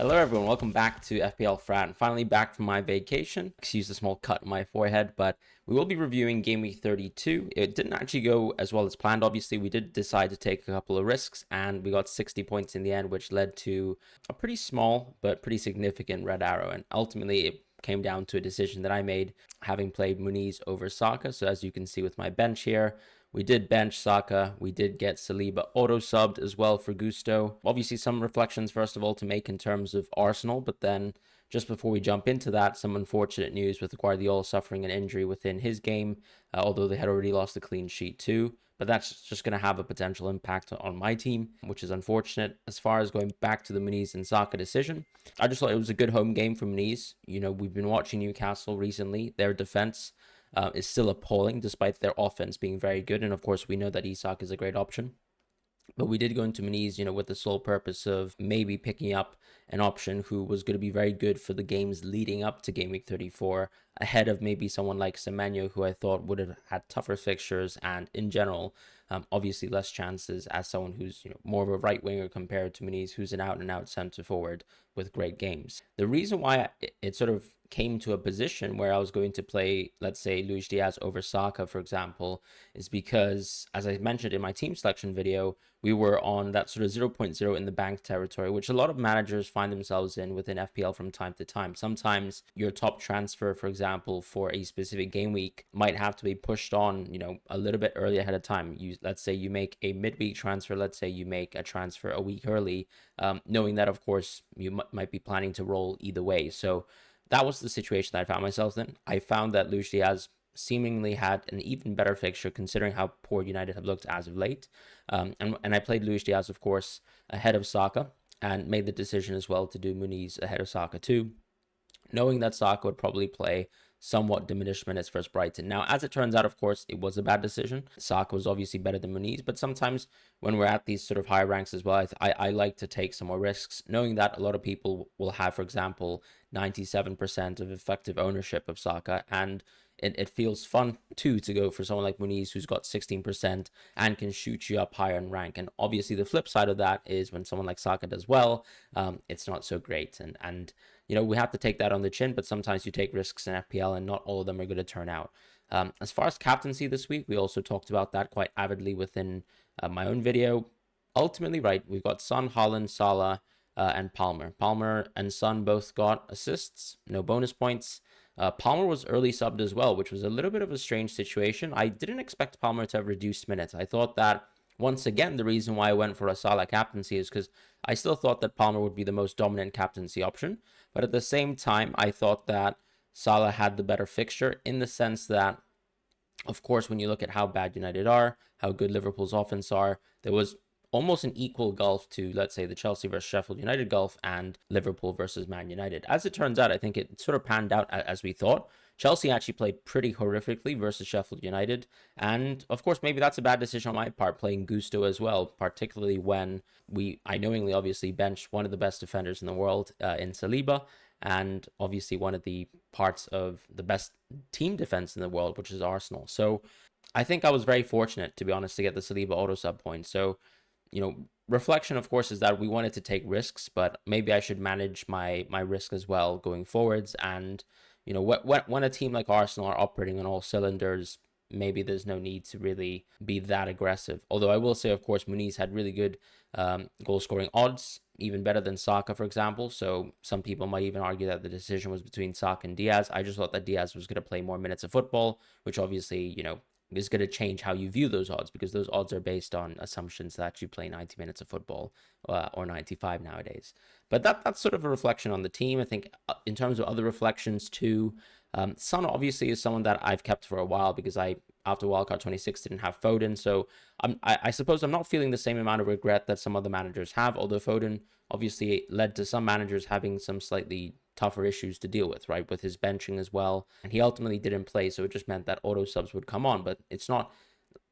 Hello everyone, welcome back to FPL Fran. Finally back from my vacation. Excuse the small cut on my forehead, but we will be reviewing Game Week 32. It didn't actually go as well as planned. Obviously, we did decide to take a couple of risks, and we got 60 points in the end, which led to a pretty small but pretty significant red arrow. And ultimately, it came down to a decision that I made, having played Muniz over Saka. So as you can see with my bench here, we did bench Saka. We did get Saliba auto-subbed as well for Gusto. Obviously, some reflections, first of all, to make in terms of Arsenal. But then, just before we jump into that, some unfortunate news with Guardiola suffering an injury within his game, although they had already lost a clean sheet too. But that's just going to have a potential impact on my team, which is unfortunate. As far as going back to the Muniz and Saka decision, I just thought it was a good home game for Muniz. You know, we've been watching Newcastle recently. Their defense is still appalling despite their offense being very good. And of course, we know that Isak is a great option. But we did go into Muniz, with the sole purpose of maybe picking up an option who was going to be very good for the games leading up to Game Week 34, ahead of maybe someone like Semenyo, who I thought would have had tougher fixtures and, in general, obviously less chances as someone who's more of a right winger compared to Muniz, who's an out-and-out centre forward with great games. The reason why it sort of came to a position where I was going to play, let's say, Luis Diaz over Saka, for example, is because, as I mentioned in my team selection video, we were on that sort of 0.0 in the bank territory, which a lot of managers find themselves in within FPL from time to time. Sometimes your top transfer, for example, for a specific game week might have to be pushed on, a little bit early ahead of time. Let's say you make a midweek transfer, let's say you make a transfer a week early, knowing that, of course, you might be planning to roll either way. So that was the situation that I found myself in. I found that Luis Diaz seemingly had an even better fixture considering how poor United have looked as of late. And I played Luis Diaz, of course, ahead of Saka and made the decision as well to do Muniz ahead of Saka too, knowing that Saka would probably play somewhat diminished minutes versus Brighton. Now, as it turns out, of course, it was a bad decision. Saka was obviously better than Muniz, but sometimes when we're at these sort of higher ranks as well, I like to take some more risks, knowing that a lot of people will have, for example, 97% of effective ownership of Saka, and it feels fun too to go for someone like Muniz, who's got 16% and can shoot you up higher in rank. And obviously the flip side of that is when someone like Saka does well, it's not so great. And we have to take that on the chin, but sometimes you take risks in FPL and not all of them are going to turn out. As far as captaincy this week, we also talked about that quite avidly within my own video. Ultimately, right, we've got Son, Haaland, Salah, and Palmer. Palmer and Son both got assists, no bonus points. Palmer was early subbed as well, which was a little bit of a strange situation. I didn't expect Palmer to have reduced minutes. I thought that, once again, the reason why I went for a Salah captaincy is because I still thought that Palmer would be the most dominant captaincy option. But at the same time, I thought that Salah had the better fixture in the sense that, of course, when you look at how bad United are, how good Liverpool's offense are, there was almost an equal gulf to, let's say, the Chelsea versus Sheffield United gulf and Liverpool versus Man United. As it turns out, I think it sort of panned out as we thought. Chelsea actually played pretty horrifically versus Sheffield United. And of course, maybe that's a bad decision on my part, playing Gusto as well, particularly when I knowingly obviously benched one of the best defenders in the world in Saliba, and obviously one of the parts of the best team defense in the world, which is Arsenal. So I think I was very fortunate, to be honest, to get the Saliba auto sub point. So reflection, of course, is that we wanted to take risks, but maybe I should manage my risk as well going forwards. And, when a team like Arsenal are operating on all cylinders, maybe there's no need to really be that aggressive. Although I will say, of course, Muniz had really good goal scoring odds, even better than Saka, for example. So some people might even argue that the decision was between Saka and Diaz. I just thought that Diaz was going to play more minutes of football, which obviously, is going to change how you view those odds, because those odds are based on assumptions that you play 90 minutes of football or 95 nowadays. But that's sort of a reflection on the team. I think in terms of other reflections too, Son obviously is someone that I've kept for a while because after Wildcard 26 didn't have Foden. So I suppose I'm not feeling the same amount of regret that some other managers have, although Foden obviously led to some managers having some slightly tougher issues to deal with, right, with his benching as well. And he ultimately didn't play, so it just meant that auto subs would come on. But it's not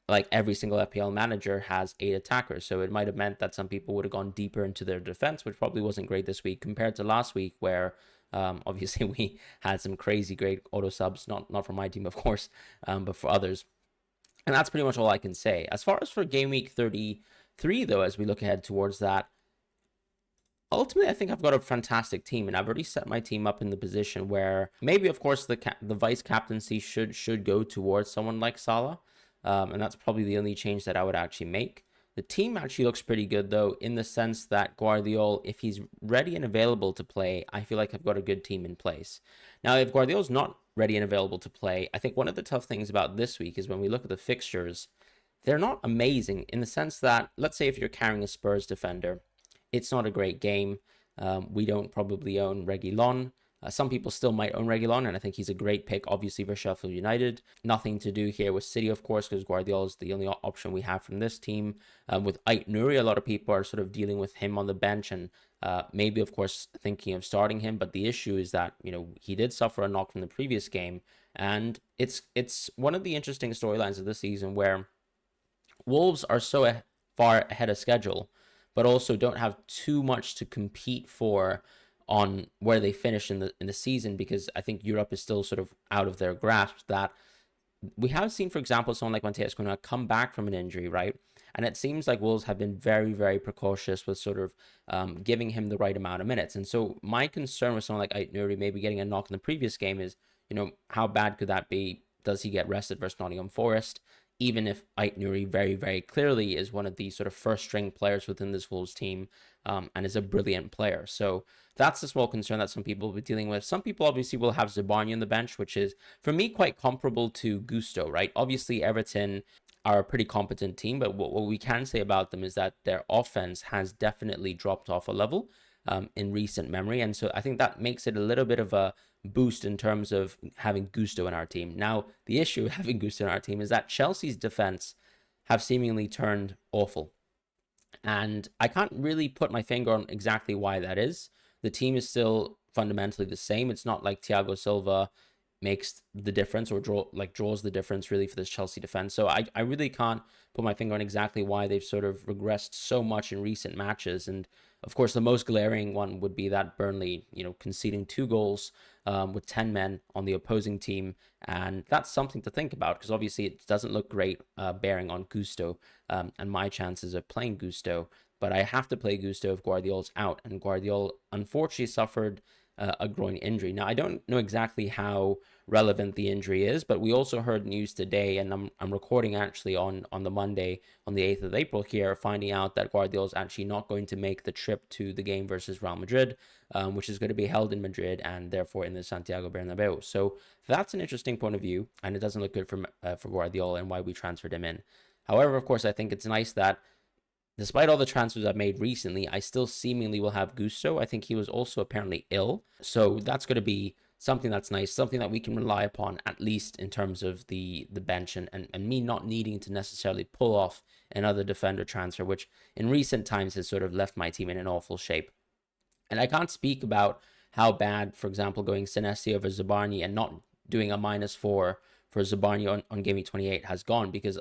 like every single FPL manager has 8 attackers, so it might have meant that some people would have gone deeper into their defense, which probably wasn't great this week compared to last week, where obviously we had some crazy great auto subs, not for my team, of course, but for others. And that's pretty much all I can say. As far as for Game Week 33, though, as we look ahead towards that, ultimately, I think I've got a fantastic team, and I've already set my team up in the position where maybe, of course, the vice captaincy should go towards someone like Salah, and that's probably the only change that I would actually make. The team actually looks pretty good though, in the sense that Guardiola, if he's ready and available to play, I feel like I've got a good team in place. Now, if Guardiola's not ready and available to play, I think one of the tough things about this week is when we look at the fixtures, they're not amazing in the sense that, let's say if you're carrying a Spurs defender, it's not a great game. We don't probably own Reguilon. Some people still might own Reguilon, and I think he's a great pick, obviously, for Sheffield United. Nothing to do here with City, of course, because Guardiola is the only option we have from this team. With Ait Nouri, a lot of people are sort of dealing with him on the bench and maybe, of course, thinking of starting him. But the issue is that, he did suffer a knock from the previous game. And it's one of the interesting storylines of this season where Wolves are so far ahead of schedule, but also don't have too much to compete for on where they finish in the season, because I think Europe is still sort of out of their grasp. That we have seen, for example, someone like Mateus Cunha come back from an injury, right? And it seems like Wolves have been very, very precautious with sort of giving him the right amount of minutes. And so my concern with someone like Ait Nouri maybe getting a knock in the previous game is, how bad could that be? Does he get rested versus Nottingham Forest? Even if Ait Nouri very, very clearly is one of the sort of first string players within this Wolves team, and is a brilliant player. So that's a small concern that some people will be dealing with. Some people obviously will have Zabarnyi on the bench, which is, for me, quite comparable to Gusto, right? Obviously, Everton are a pretty competent team, but what we can say about them is that their offense has definitely dropped off a level in recent memory. And so I think that makes it a little bit of a boost in terms of having Gusto in our team. Now, the issue with having Gusto in our team is that Chelsea's defense have seemingly turned awful. And I can't really put my finger on exactly why that is. The team is still fundamentally the same. It's not like Thiago Silva makes the difference or draws the difference really for this Chelsea defense. So I really can't put my finger on exactly why they've sort of regressed so much in recent matches. And of course, the most glaring one would be that Burnley, conceding 2 goals with 10 men on the opposing team. And that's something to think about, because obviously it doesn't look great bearing on Gusto and my chances of playing Gusto. But I have to play Gusto if Guardiola's out. And Guardiola unfortunately suffered a groin injury. Now, I don't know exactly how relevant the injury is, but we also heard news today, and I'm recording actually on the Monday, on the 8th of April here, finding out that Guardiola is actually not going to make the trip to the game versus Real Madrid, which is going to be held in Madrid and therefore in the Santiago Bernabeu. So that's an interesting point of view, and it doesn't look good for Guardiola and why we transferred him in. However, of course, I think it's nice that despite all the transfers I've made recently, I still seemingly will have Gusto. I think he was also apparently ill. So that's going to be something that's nice, something that we can rely upon, at least in terms of the bench and me not needing to necessarily pull off another defender transfer, which in recent times has sort of left my team in an awful shape. And I can't speak about how bad, for example, going Senesi over Zabarnyi and not doing a -4 for Zabarnyi on Gameweek 28 has gone, because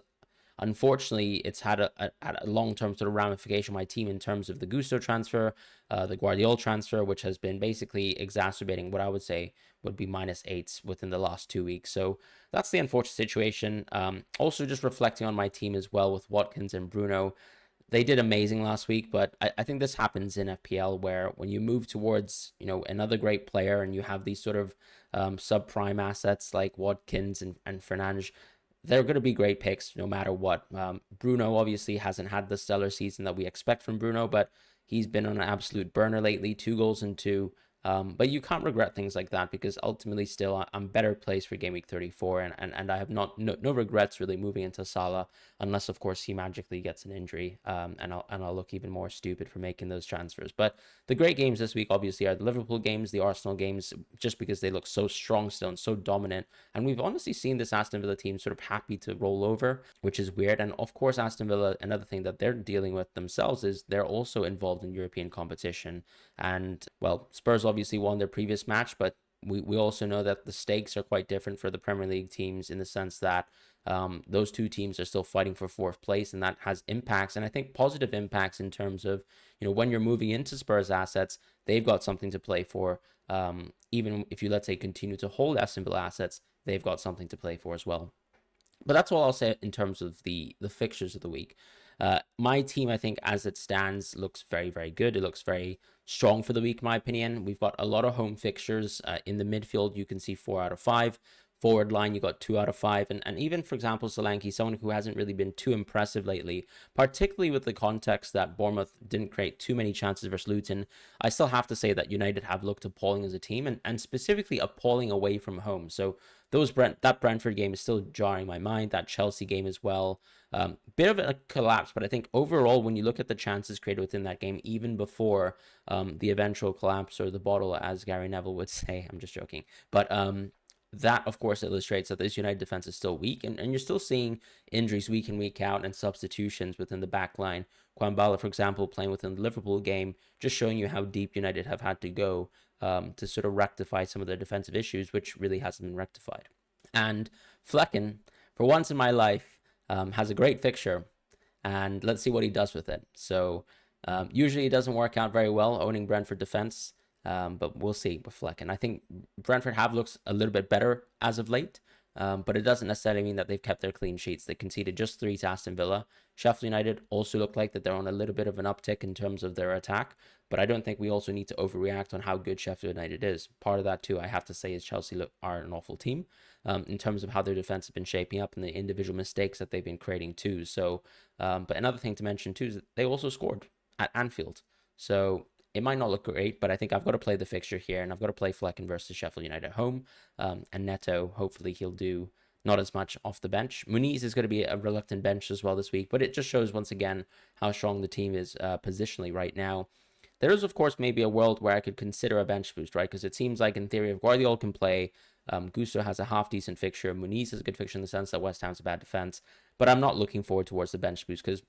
unfortunately, it's had a long-term sort of ramification on my team in terms of the Gusto transfer, the Guardiola transfer, which has been basically exacerbating what I would say would be -8s within the last 2 weeks. So that's the unfortunate situation. Also, just reflecting on my team as well with Watkins and Bruno. They did amazing last week, but I think this happens in FPL where when you move towards, another great player and you have these sort of subprime assets like Watkins and Fernandes, they're going to be great picks no matter what. Bruno obviously hasn't had the stellar season that we expect from Bruno, but he's been on an absolute burner lately, 2 goals and 2. But you can't regret things like that, because ultimately still I'm better placed for Game Week 34, and I have no regrets really moving into Salah, unless of course he magically gets an injury, and I'll look even more stupid for making those transfers. But the great games this week obviously are the Liverpool games, the Arsenal games, just because they look so strong still and so dominant, and we've honestly seen this Aston Villa team sort of happy to roll over, which is weird. And of course Aston Villa, another thing that they're dealing with themselves is they're also involved in European competition, and well, Spurs obviously won their previous match, but we also know that the stakes are quite different for the Premier League teams, in the sense that those two teams are still fighting for 4th place, and that has impacts, and I think positive impacts, in terms of, when you're moving into Spurs assets, they've got something to play for. Even if you, let's say, continue to hold Aston Villa assets, they've got something to play for as well. But that's all I'll say in terms of the fixtures of the week. My team, I think, as it stands, looks very, very good. It looks very strong for the week, in my opinion. We've got a lot of home fixtures. In the midfield, you can see 4 out of 5. Forward line, you got 2 out of 5. And even, for example, Solanke, someone who hasn't really been too impressive lately, particularly with the context that Bournemouth didn't create too many chances versus Luton, I still have to say that United have looked appalling as a team, and specifically appalling away from home. So that Brentford game is still jarring my mind. That Chelsea game as well. Bit of a collapse, but I think overall, when you look at the chances created within that game, even before the eventual collapse or the bottle, as Gary Neville would say, I'm just joking, but that, of course, illustrates that this United defense is still weak, and you're still seeing injuries week in, week out, and substitutions within the back line. Kwambala, for example, playing within the Liverpool game, just showing you how deep United have had to go to sort of rectify some of their defensive issues, which really hasn't been rectified. And Flecken, for once in my life, has a great fixture, and let's see what he does with it. So usually it doesn't work out very well owning Brentford defense. But we'll see with Flecken. I think Brentford have looked a little bit better as of late, but it doesn't necessarily mean that they've kept their clean sheets. They conceded just 3 to Aston Villa. Sheffield United also look like that they're on a little bit of an uptick in terms of their attack, but I don't think we also need to overreact on how good Sheffield United is. Part of that too, I have to say, is Chelsea are an awful team in terms of how their defense has been shaping up and the individual mistakes that they've been creating too. So, but another thing to mention too is that they also scored at Anfield. So it might not look great, but I think I've got to play the fixture here, and I've got to play Flecken versus Sheffield United at home. And Neto, hopefully he'll do not as much off the bench. Muniz is going to be a reluctant bench as well this week, but it just shows once again how strong the team is positionally right now. There is, of course, maybe a world where I could consider a bench boost, right? Because it seems like, in theory, if Guardiola can play, Gusto has a half-decent fixture, Muniz has a good fixture in the sense that West Ham's a bad defense, but I'm not looking forward towards the bench boost because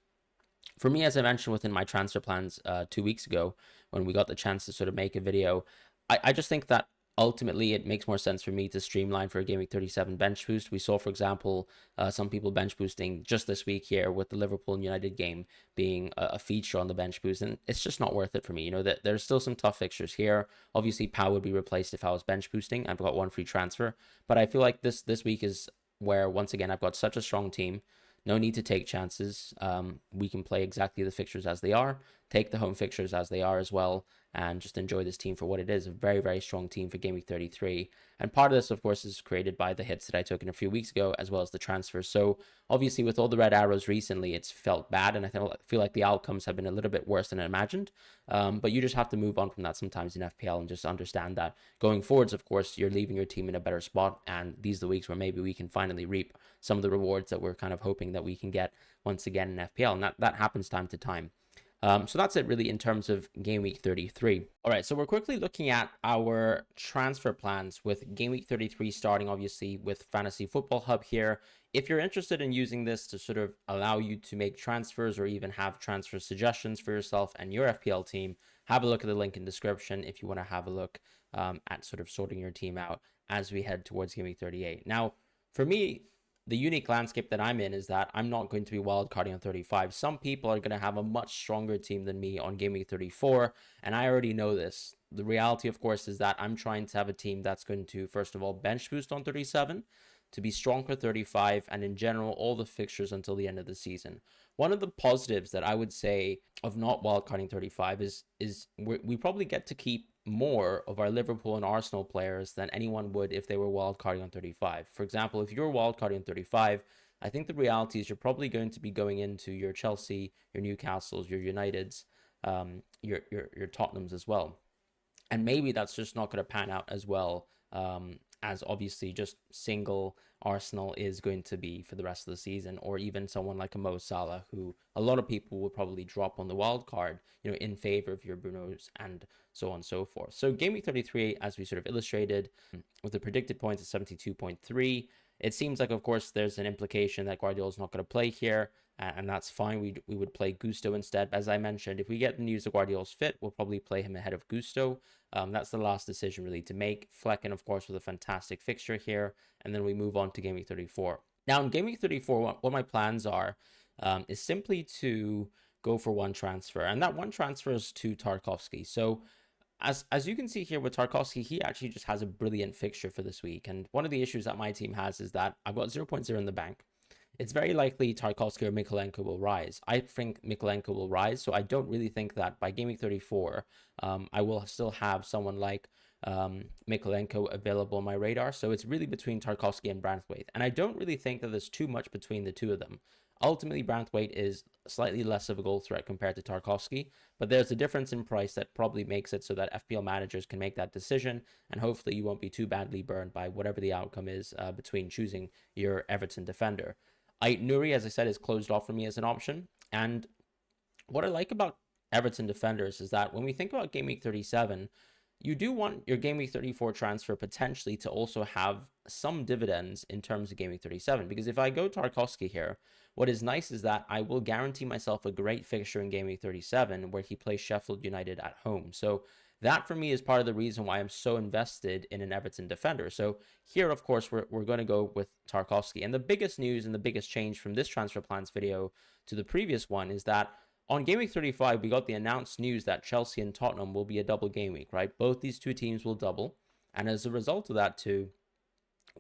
for me, as I mentioned within my transfer plans 2 weeks ago, when we got the chance to sort of make a video, I just think that ultimately it makes more sense for me to streamline for a Gameweek 37 bench boost. We saw, for example, some people bench boosting just this week here with the Liverpool and United game being a feature on the bench boost, and it's just not worth it for me. You know, that there's still some tough fixtures here. Obviously, Pau would be replaced if I was bench boosting. I've got 1 free transfer, but I feel like this week is where, once again, I've got such a strong team. No need to take chances. We can play exactly the fixtures as they are, take the home fixtures as they are as well, and just enjoy this team for what it is. A very, very strong team for Game Week 33. And part of this, of course, is created by the hits that I took in a few weeks ago, as well as the transfers. So obviously, with all the red arrows recently, it's felt bad, and I feel like the outcomes have been a little bit worse than I imagined. But you just have to move on from that sometimes in FPL and just understand that going forwards, of course, you're leaving your team in a better spot, and these are the weeks where maybe we can finally reap some of the rewards that we're kind of hoping that we can get once again in FPL, and that happens time to time. So that's it really in terms of Game Week 33. All right, so we're quickly looking at our transfer plans with Game Week 33 starting obviously with Fantasy Football Hub here. If you're interested in using this to sort of allow you to make transfers or even have transfer suggestions for yourself and your FPL team, have a look at the link in description if you want to have a look at sort of sorting your team out as we head towards Game Week 38. Now, for me, the unique landscape that I'm in is that I'm not going to be wildcarding on 35. Some people are going to have a much stronger team than me on Game Week 34, and I already know this. The reality, of course, is that I'm trying to have a team that's going to, first of all, bench boost on 37, to be strong for 35, and in general, all the fixtures until the end of the season. One of the positives that I would say of not wildcarding 35 is we probably get to keep more of our Liverpool and Arsenal players than anyone would if they were wildcarding on 35. For example, if you're wildcarding on 35, I think the reality is you're probably going to be going into your Chelsea, your Newcastles, your Uniteds, your Tottenhams as well. And maybe that's just not going to pan out as well as obviously just single Arsenal is going to be for the rest of the season, or even someone like a Mo Salah, who a lot of people will probably drop on the wild card, you know, in favor of your Brunos and so on and so forth. So Game Week 33, as we sort of illustrated, with the predicted points of 72.3, it seems like, of course, there's an implication that Guardiola's not going to play here, and that's fine. We would play Gusto instead. As I mentioned, if we get the news that Guardiola's fit, we'll probably play him ahead of Gusto. That's the last decision really to make. Flecken, of course, with a fantastic fixture here, and then we move on to Game Week 34. Now, in Game Week 34, what my plans are is simply to go for 1 transfer, and that 1 transfer is to Tarkowski. So as you can see here with Tarkowski, he actually just has a brilliant fixture for this week. And one of the issues that my team has is that I've got 0.0 in the bank. it's very likely Tarkovsky or Mikolenko will rise. I think Mikolenko will rise, so I don't really think that by Gameweek 34, I will still have someone like Mikolenko available on my radar. So it's really between Tarkovsky and Branthwaite. And I don't really think that there's too much between the two of them. Ultimately, Branthwaite is slightly less of a goal threat compared to Tarkovsky, but there's a difference in price that probably makes it so that FPL managers can make that decision, and hopefully you won't be too badly burned by whatever the outcome is between choosing your Everton defender. Nuri, as I said, is closed off for me as an option. And what I like about Everton defenders is that when we think about Game Week 37, you do want your Game Week 34 transfer potentially to also have some dividends in terms of Game Week 37. Because if I go Tarkovsky here, what is nice is that I will guarantee myself a great fixture in Game Week 37 where he plays Sheffield United at home. So that for me is part of the reason why I'm so invested in an Everton defender. So here, of course, we're going to go with Tarkovsky. And the biggest news and the biggest change from this transfer plans video to the previous one is that on Game Week 35, we got the announced news that Chelsea and Tottenham will be a double game week, right? Both these two teams will double. And as a result of that too,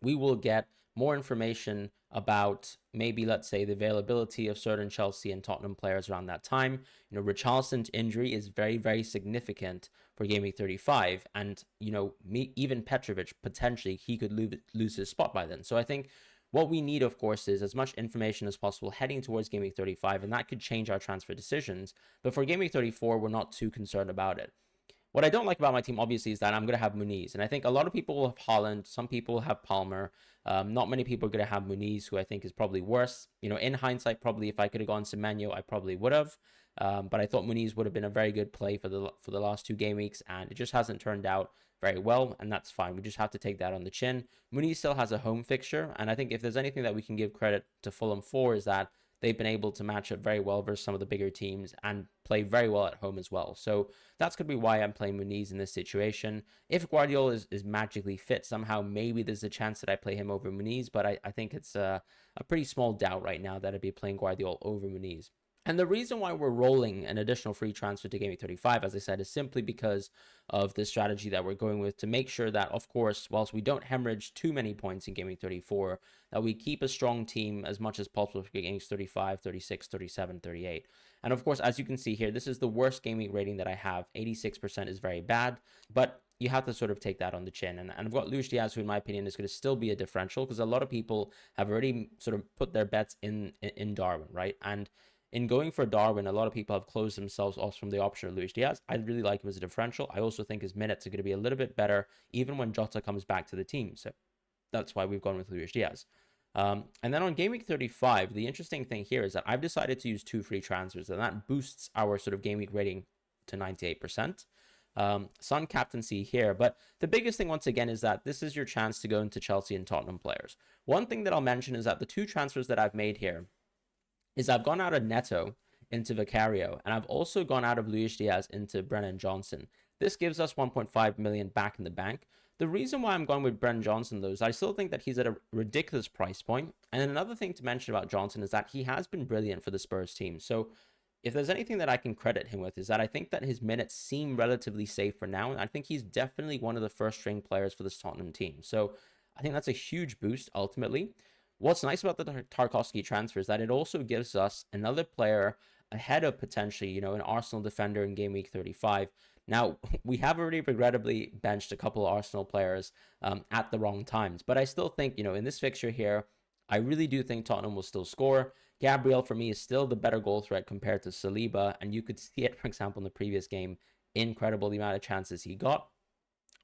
we will get more information about maybe, let's say, the availability of certain Chelsea and Tottenham players around that time. Richarlison's injury is very, very significant for Game Week 35. And, even Petrovic, potentially, he could lose his spot by then. So I think what we need, of course, is as much information as possible heading towards Game Week 35, and that could change our transfer decisions. But for Game Week 34, we're not too concerned about it. What I don't like about my team, obviously, is that I'm going to have Muniz. And I think a lot of people will have Haaland. Some people will have Palmer. Not many people are going to have Muniz, who I think is probably worse. In hindsight, probably if I could have gone Semenyo, I probably would have. But I thought Muniz would have been a very good play for the last two game weeks, and it just hasn't turned out very well, and that's fine. We just have to take that on the chin. Muniz still has a home fixture, and I think if there's anything that we can give credit to Fulham for is that they've been able to match up very well versus some of the bigger teams and play very well at home as well. So that's going to be why I'm playing Muniz in this situation. If Guardiola is magically fit somehow, maybe there's a chance that I play him over Muniz, but I think it's a pretty small doubt right now that I'd be playing Guardiola over Muniz. And the reason why we're rolling an additional free transfer to Game Week 35, as I said, is simply because of the strategy that we're going with to make sure that, of course, whilst we don't hemorrhage too many points in Game Week 34, that we keep a strong team as much as possible for games 35, 36, 37, 38. And of course, as you can see here, this is the worst Game Week rating that I have. 86% is very bad, but you have to sort of take that on the chin. And I've got Luis Diaz, who in my opinion is going to still be a differential because a lot of people have already sort of put their bets in Darwin, right? And in going for Darwin, a lot of people have closed themselves off from the option of Luis Diaz. I really like him as a differential. I also think his minutes are going to be a little bit better even when Jota comes back to the team. So that's why we've gone with Luis Diaz. And then on Game Week 35, the interesting thing here is that I've decided to use two free transfers, and that boosts our sort of Game Week rating to 98%. Son captaincy here, but the biggest thing once again is that this is your chance to go into Chelsea and Tottenham players. One thing that I'll mention is that the two transfers that I've made here is I've gone out of Neto into Vicario, and I've also gone out of Luis Diaz into Brennan Johnson. This gives us 1.5 million back in the bank. The reason why I'm going with Brennan Johnson, though, is I still think that he's at a ridiculous price point. And another thing to mention about Johnson is that he has been brilliant for the Spurs team. So if there's anything that I can credit him with is that I think that his minutes seem relatively safe for now. And I think he's definitely one of the first string players for this Tottenham team. So I think that's a huge boost ultimately. What's nice about the Tarkovsky transfer is that it also gives us another player ahead of potentially, an Arsenal defender in Game Week 35. Now, we have already regrettably benched a couple of Arsenal players at the wrong times, but I still think, in this fixture here, I really do think Tottenham will still score. Gabriel, for me, is still the better goal threat compared to Saliba, and you could see it, for example, in the previous game. Incredible the amount of chances he got.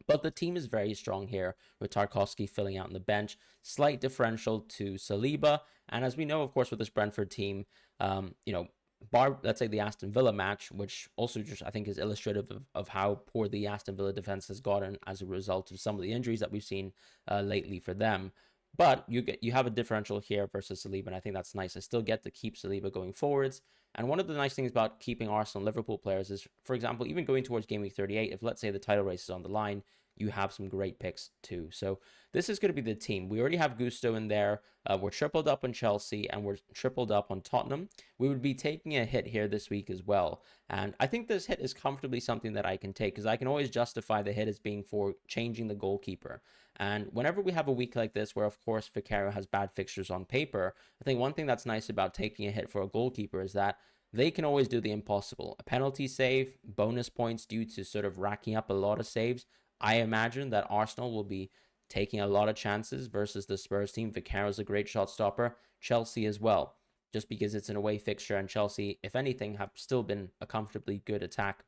But the team is very strong here with Tarkovsky filling out on the bench. Slight differential to Saliba. And as we know, of course, with this Brentford team, let's say the Aston Villa match, which also just I think is illustrative of how poor the Aston Villa defense has gotten as a result of some of the injuries that we've seen lately for them. But you have a differential here versus Saliba, and I think that's nice. I still get to keep Saliba going forwards. And one of the nice things about keeping Arsenal and Liverpool players is, for example, even going towards Game Week 38, if let's say the title race is on the line, you have some great picks too. So this is going to be the team. We already have Gusto in there. We're tripled up on Chelsea and we're tripled up on Tottenham. We would be taking a hit here this week as well. And I think this hit is comfortably something that I can take because I can always justify the hit as being for changing the goalkeeper. And whenever we have a week like this, where of course Vicario has bad fixtures on paper, I think one thing that's nice about taking a hit for a goalkeeper is that they can always do the impossible. A penalty save, bonus points due to sort of racking up a lot of saves. I imagine that Arsenal will be taking a lot of chances versus the Spurs team. Vicario's a great shot stopper. Chelsea as well, just because it's an away fixture, and Chelsea, if anything, have still been a comfortably good attack,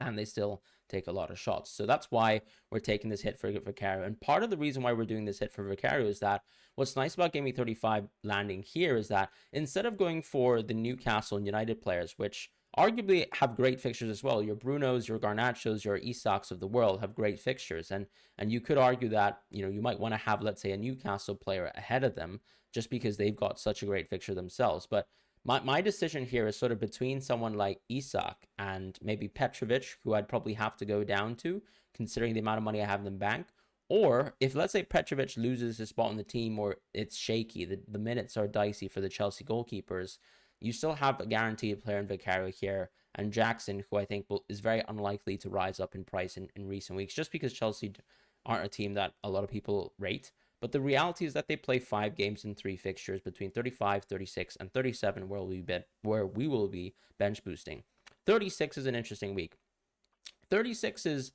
and they still take a lot of shots. So that's why we're taking this hit for Vicario. And part of the reason why we're doing this hit for Vicario is that what's nice about Gameweek 35 landing here is that instead of going for the Newcastle and United players, which arguably have great fixtures as well, your Brunos, your Garnachos, your Isaks of the world have great fixtures. And you could argue that, you might want to have, let's say, a Newcastle player ahead of them just because they've got such a great fixture themselves. But my decision here is sort of between someone like Isak and maybe Petrovic, who I'd probably have to go down to, considering the amount of money I have in the bank. Or if, let's say, Petrovic loses his spot on the team or it's shaky, the minutes are dicey for the Chelsea goalkeepers, you still have a guaranteed player in Vicario here, and Jackson, who I think is very unlikely to rise up in price in recent weeks, just because Chelsea aren't a team that a lot of people rate. But the reality is that they play 5 games in 3 fixtures between 35, 36, and 37, where we will be bench boosting. 36 is an interesting week. 36 is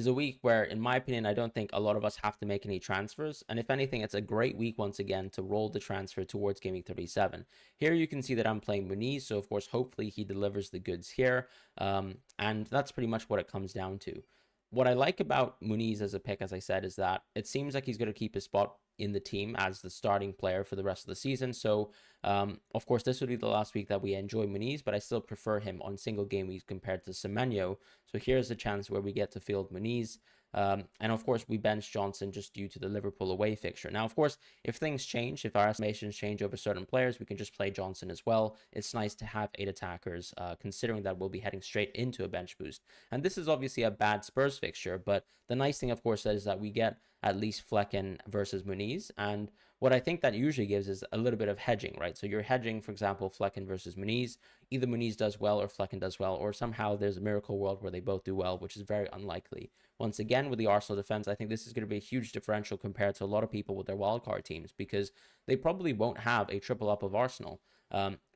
a week where, in my opinion, I don't think a lot of us have to make any transfers. And if anything, it's a great week once again to roll the transfer towards Gameweek 37. Here you can see that I'm playing Muniz, so of course, hopefully he delivers the goods here. And that's pretty much what it comes down to. What I like about Muniz as a pick, as I said, is that it seems like he's going to keep his spot in the team as the starting player for the rest of the season. So, of course, this would be the last week that we enjoy Muniz, but I still prefer him on single game weeks compared to Semenyo. So here's a chance where we get to field Muniz. And of course, we bench Johnson just due to the Liverpool away fixture. Now, of course, if things change, if our estimations change over certain players, we can just play Johnson as well. It's nice to have 8 attackers, considering that we'll be heading straight into a bench boost. And this is obviously a bad Spurs fixture, but the nice thing, of course, is that we get at least Flecken versus Muniz. And what I think that usually gives is a little bit of hedging, right? So you're hedging, for example, Flecken versus Muniz. Either Muniz does well or Flecken does well, or somehow there's a miracle world where they both do well, which is very unlikely. Once again, with the Arsenal defense, I think this is going to be a huge differential compared to a lot of people with their wildcard teams, because they probably won't have a triple up of Arsenal.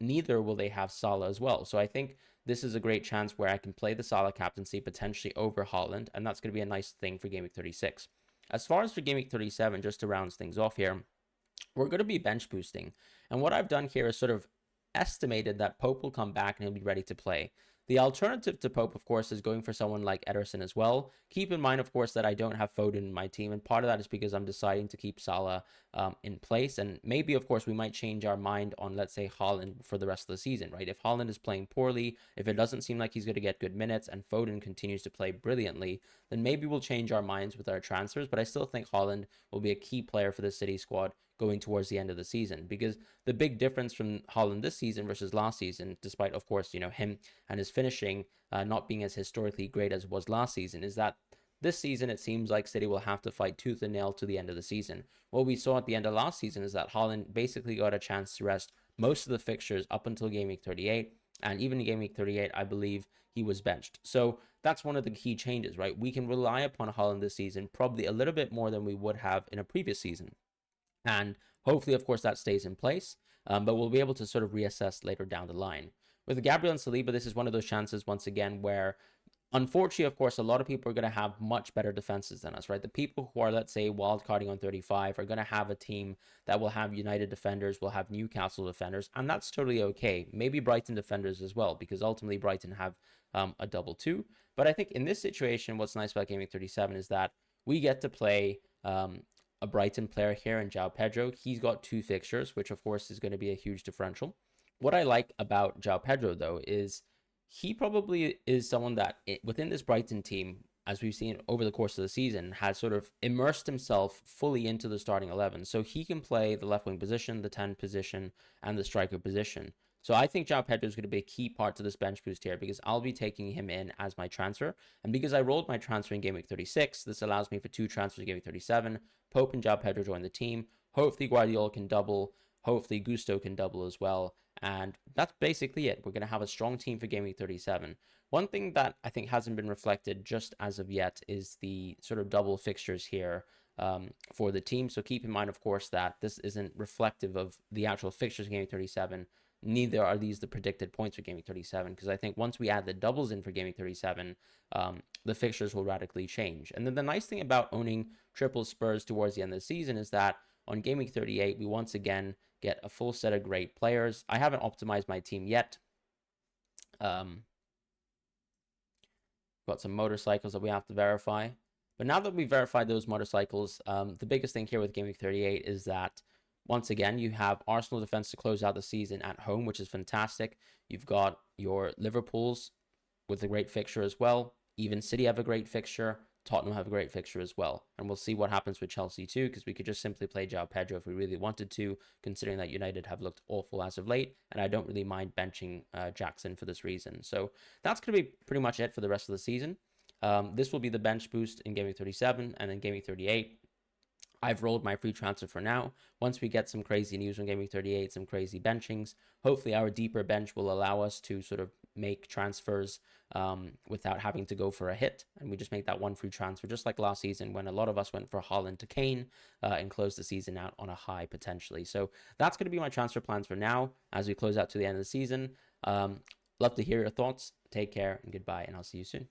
Neither will they have Salah as well. So I think this is a great chance where I can play the Salah captaincy potentially over Haaland, and that's going to be a nice thing for Game Week 36. As far as for Game Week 37, just to round things off here, we're going to be bench boosting. And what I've done here is sort of estimated that Pope will come back and he'll be ready to play. The alternative to Pope, of course, is going for someone like Ederson as well. Keep in mind, of course, that I don't have Foden in my team, and part of that is because I'm deciding to keep Salah in place. And maybe, of course, we might change our mind on, let's say, Haaland for the rest of the season, right? If Haaland is playing poorly, if it doesn't seem like he's going to get good minutes, and Foden continues to play brilliantly, then maybe we'll change our minds with our transfers. But I still think Haaland will be a key player for the City squad going towards the end of the season, because the big difference from Haaland this season versus last season, despite, of course, him and his finishing not being as historically great as it was last season, is that this season it seems like City will have to fight tooth and nail to the end of the season. What we saw at the end of last season is that Haaland basically got a chance to rest most of the fixtures up until Game Week 38, and even in Game Week 38, I believe he was benched. So that's one of the key changes, right? We can rely upon Haaland this season probably a little bit more than we would have in a previous season. And hopefully, of course, that stays in place, but we'll be able to sort of reassess later down the line. With Gabriel and Saliba, this is one of those chances, once again, where unfortunately, of course, a lot of people are going to have much better defenses than us, right? The people who are, let's say, wildcarding on 35 are going to have a team that will have United defenders, will have Newcastle defenders, and that's totally okay. Maybe Brighton defenders as well, because ultimately Brighton have a double 2. But I think in this situation, what's nice about Game Week 37 is that we get to play a Brighton player here in João Pedro. He's got 2 fixtures, which of course is going to be a huge differential. What I like about João Pedro, though, is he probably is someone that within this Brighton team, as we've seen over the course of the season, has sort of immersed himself fully into the starting 11. So he can play the left wing position, the 10 position, and the striker position. So I think João Pedro is going to be a key part to this bench boost here because I'll be taking him in as my transfer. And because I rolled my transfer in Game Week 36, this allows me for 2 transfers in Game Week 37. Pope and João Pedro join the team. Hopefully Guardiola can double. Hopefully Gusto can double as well. And that's basically it. We're going to have a strong team for Game Week 37. One thing that I think hasn't been reflected just as of yet is the sort of double fixtures here for the team. So keep in mind, of course, that this isn't reflective of the actual fixtures in Game Week 37. Neither are these the predicted points for Game Week 37, because I think once we add the doubles in for Game Week 37, the fixtures will radically change. And then the nice thing about owning triple Spurs towards the end of the season is that on Game Week 38, we once again get a full set of great players. I haven't optimized my team yet. Got some motorcycles that we have to verify. But now that we've verified those motorcycles, the biggest thing here with Game Week 38 is that once again, you have Arsenal defense to close out the season at home, which is fantastic. You've got your Liverpools with a great fixture as well. Even City have a great fixture. Tottenham have a great fixture as well. And we'll see what happens with Chelsea too, because we could just simply play João Pedro if we really wanted to, considering that United have looked awful as of late. And I don't really mind benching Jackson for this reason. So that's going to be pretty much it for the rest of the season. This will be the bench boost in Game Week 37 and then Game Week 38. I've rolled my free transfer for now. Once we get some crazy news on Game Week 38, some crazy benchings, hopefully our deeper bench will allow us to sort of make transfers without having to go for a hit. And we just make that one free transfer, just like last season when a lot of us went for Haaland to Kane and closed the season out on a high potentially. So that's going to be my transfer plans for now as we close out to the end of the season. Love to hear your thoughts. Take care and goodbye, and I'll see you soon.